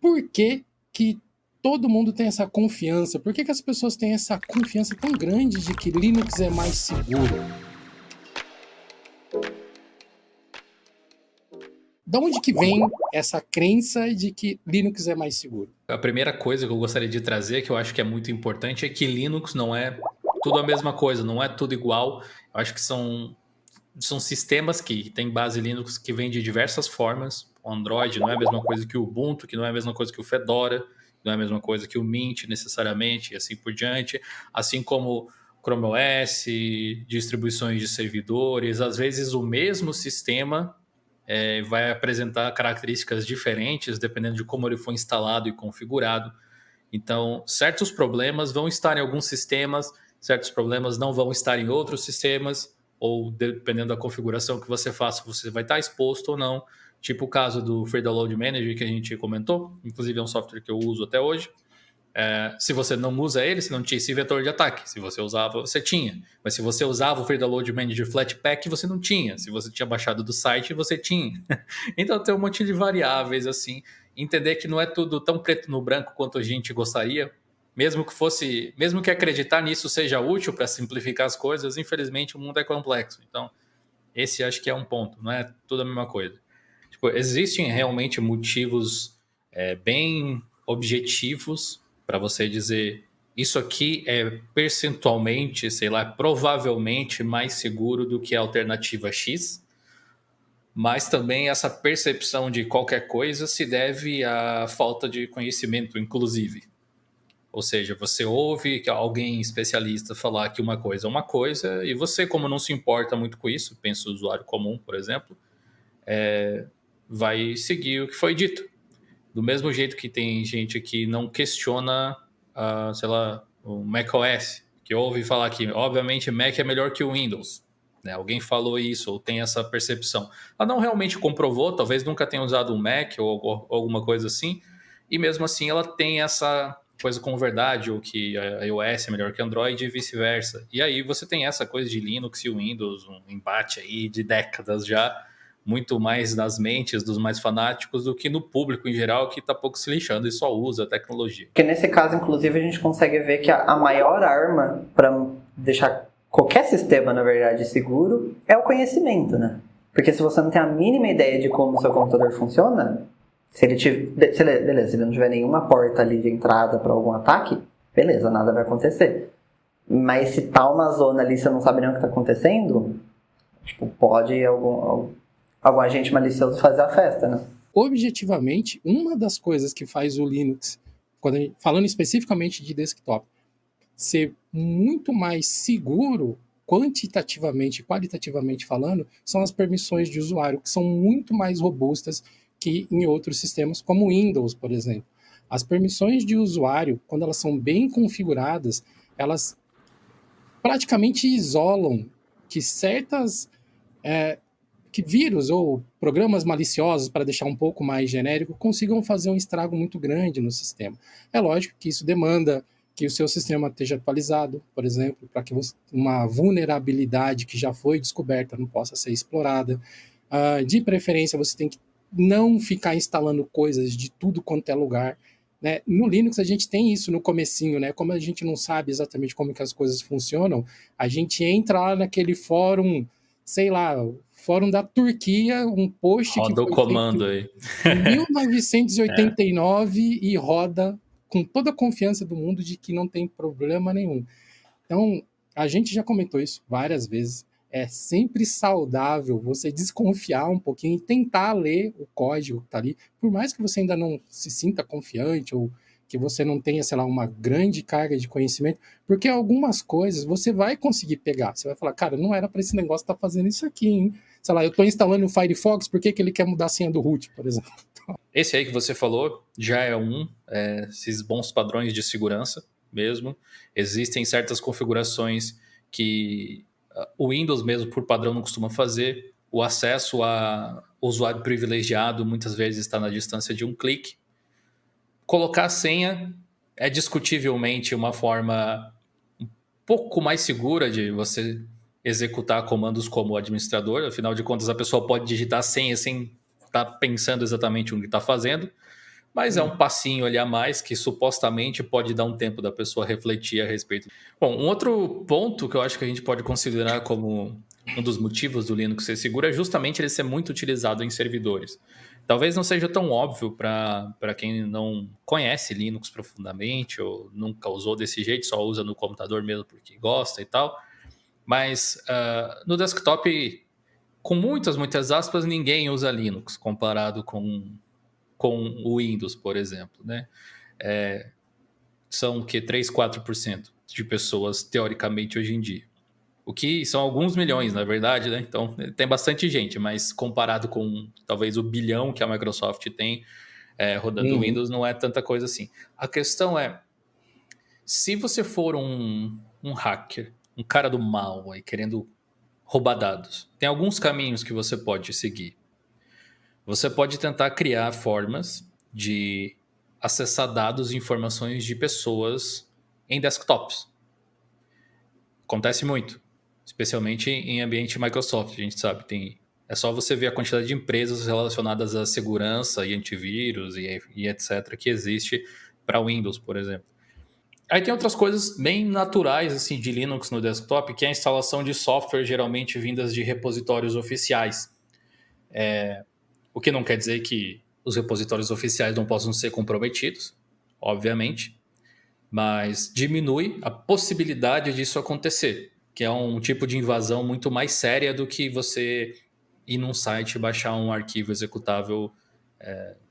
por que que todo mundo tem essa confiança? Por que que as pessoas têm essa confiança tão grande de que Linux é mais seguro? De onde que vem essa crença de que Linux é mais seguro? A primeira coisa que eu gostaria de trazer, que eu acho que é muito importante, é que Linux não é tudo a mesma coisa, não é tudo igual. Eu acho que são sistemas que têm base Linux que vêm de diversas formas. O Android não é a mesma coisa que o Ubuntu, que não é a mesma coisa que o Fedora, não é a mesma coisa que o Mint necessariamente, e assim por diante. Assim como Chrome OS, distribuições de servidores, às vezes o mesmo sistema vai apresentar características diferentes dependendo de como ele foi instalado e configurado. Então, certos problemas vão estar em alguns sistemas, certos problemas não vão estar em outros sistemas, ou dependendo da configuração que você faça, você vai estar exposto ou não. Tipo o caso do Free Download Manager que a gente comentou, inclusive é um software que eu uso até hoje. Se você não usa ele, você não tinha esse vetor de ataque. Se você usava, você tinha. Mas se você usava o Free Download Manager Flatpak, você não tinha. Se você tinha baixado do site, você tinha. Então tem um monte de variáveis assim. Entender que não é tudo tão preto no branco quanto a gente gostaria. Mesmo que acreditar nisso seja útil para simplificar as coisas, infelizmente o mundo é complexo. Então, esse acho que é um ponto, não é tudo a mesma coisa. Tipo, existem realmente motivos bem objetivos para você dizer isso aqui é percentualmente, sei lá, provavelmente mais seguro do que a alternativa X, mas também essa percepção de qualquer coisa se deve à falta de conhecimento, inclusive. Ou seja, você ouve alguém especialista falar que uma coisa é uma coisa, e você, como não se importa muito com isso, pensa o usuário comum, por exemplo, vai seguir o que foi dito. Do mesmo jeito que tem gente que não questiona, sei lá, o macOS, que ouve falar que, obviamente, Mac é melhor que o Windows. Né? Alguém falou isso, ou tem essa percepção. Ela não realmente comprovou, talvez nunca tenha usado um Mac ou alguma coisa assim, e mesmo assim ela tem essa coisa como verdade, ou que a iOS é melhor que Android e vice-versa. E aí você tem essa coisa de Linux e Windows, um embate aí de décadas já, muito mais nas mentes dos mais fanáticos do que no público em geral, que está pouco se lixando e só usa a tecnologia. Porque nesse caso, inclusive, a gente consegue ver que a maior arma para deixar qualquer sistema, na verdade, seguro é o conhecimento, né? Porque se você não tem a mínima ideia de como o seu computador funciona, se ele não tiver nenhuma porta ali de entrada para algum ataque, beleza, nada vai acontecer. Mas se tá uma zona ali e você não sabe nem o que está acontecendo, tipo, pode algum agente malicioso fazer a festa, né? Objetivamente, uma das coisas que faz o Linux, falando especificamente de desktop, ser muito mais seguro, quantitativamente e qualitativamente falando, são as permissões de usuário, que são muito mais robustas que em outros sistemas, como o Windows, por exemplo. As permissões de usuário, quando elas são bem configuradas, elas praticamente isolam que que vírus ou programas maliciosos, para deixar um pouco mais genérico, consigam fazer um estrago muito grande no sistema. É lógico que isso demanda que o seu sistema esteja atualizado, por exemplo, para que uma vulnerabilidade que já foi descoberta não possa ser explorada. De preferência, você tem que não ficar instalando coisas de tudo quanto é lugar. Né? No Linux a gente tem isso no comecinho, né? Como a gente não sabe exatamente como que as coisas funcionam, a gente entra lá naquele fórum, sei lá, fórum da Turquia, um post Roda que o foi comando feito aí. em 1989 e roda com toda a confiança do mundo de que não tem problema nenhum. Então, a gente já comentou isso várias vezes. É sempre saudável você desconfiar um pouquinho e tentar ler o código que está ali, por mais que você ainda não se sinta confiante ou que você não tenha, sei lá, uma grande carga de conhecimento, porque algumas coisas você vai conseguir pegar. Você vai falar, cara, não era para esse negócio estar fazendo isso aqui, hein? Sei lá, eu estou instalando o Firefox, por que ele quer mudar a senha do root, por exemplo? Esse aí que você falou já é esses bons padrões de segurança mesmo. Existem certas configurações que o Windows mesmo, por padrão, não costuma fazer. O acesso a usuário privilegiado muitas vezes está na distância de um clique. Colocar a senha é discutivelmente uma forma um pouco mais segura de você executar comandos como administrador. Afinal de contas, a pessoa pode digitar a senha sem estar pensando exatamente o que está fazendo. Mas é um passinho ali a mais que supostamente pode dar um tempo da pessoa refletir a respeito. Bom, um outro ponto que eu acho que a gente pode considerar como um dos motivos do Linux ser seguro é justamente ele ser muito utilizado em servidores. Talvez não seja tão óbvio para quem não conhece Linux profundamente ou nunca usou desse jeito, só usa no computador mesmo porque gosta e tal. Mas no desktop, com muitas aspas, ninguém usa Linux comparado com o Windows, por exemplo, né? São o que 3, 4% de pessoas, teoricamente, hoje em dia. O que são alguns milhões, na verdade, né? Então, tem bastante gente, mas comparado com talvez o bilhão que a Microsoft tem rodando Uhum. Windows, não é tanta coisa assim. A questão é, se você for um hacker, um cara do mal aí, querendo roubar dados, tem alguns caminhos que você pode seguir. Você pode tentar criar formas de acessar dados e informações de pessoas em desktops. Acontece muito, especialmente em ambiente Microsoft, a gente sabe. É só você ver a quantidade de empresas relacionadas à segurança e antivírus e etc. que existe para Windows, por exemplo. Aí tem outras coisas bem naturais assim de Linux no desktop, que é a instalação de software geralmente vindas de repositórios oficiais. O que não quer dizer que os repositórios oficiais não possam ser comprometidos, obviamente, mas diminui a possibilidade disso acontecer, que é um tipo de invasão muito mais séria do que você ir num site e baixar um arquivo executável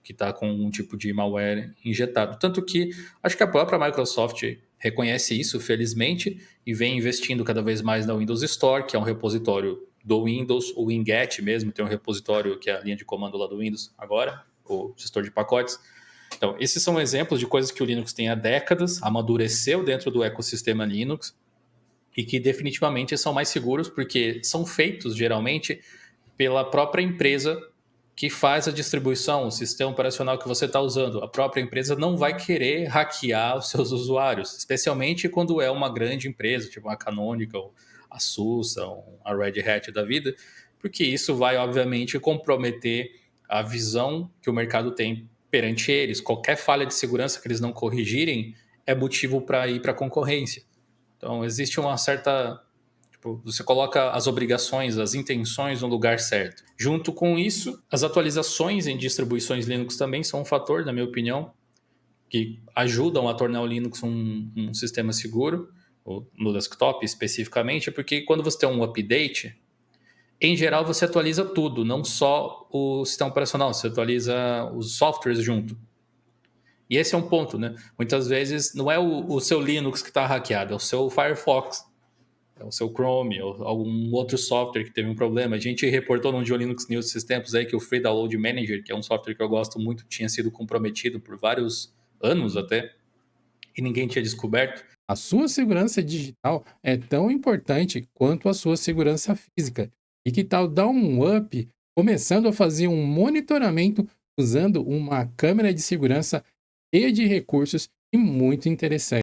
que está com um tipo de malware injetado. Tanto que acho que a própria Microsoft reconhece isso, felizmente, e vem investindo cada vez mais na Windows Store, que é um repositório do Windows, o Winget mesmo, tem um repositório que é a linha de comando lá do Windows agora, o gestor de pacotes. Então, esses são exemplos de coisas que o Linux tem há décadas, amadureceu dentro do ecossistema Linux e que definitivamente são mais seguros porque são feitos, geralmente, pela própria empresa que faz a distribuição, o sistema operacional que você está usando. A própria empresa não vai querer hackear os seus usuários, especialmente quando é uma grande empresa, tipo a Canonical, a SUSE, a Red Hat da vida, porque isso vai, obviamente, comprometer a visão que o mercado tem perante eles. Qualquer falha de segurança que eles não corrigirem é motivo para ir para a concorrência. Então, existe uma certa... Tipo, você coloca as obrigações, as intenções no lugar certo. Junto com isso, as atualizações em distribuições Linux também são um fator, na minha opinião, que ajudam a tornar o Linux um sistema seguro, no desktop especificamente, porque quando você tem um update, em geral você atualiza tudo, não só o sistema operacional, você atualiza os softwares junto. E esse é um ponto, né? Muitas vezes não é o seu Linux que está hackeado, é o seu Firefox, é o seu Chrome, ou algum outro software que teve um problema. A gente reportou no Linux News esses tempos aí que o Free Download Manager, que é um software que eu gosto muito, tinha sido comprometido por vários anos até, e ninguém tinha descoberto. A sua segurança digital é tão importante quanto a sua segurança física. E que tal dar um up começando a fazer um monitoramento usando uma câmera de segurança cheia de recursos e muito interessante?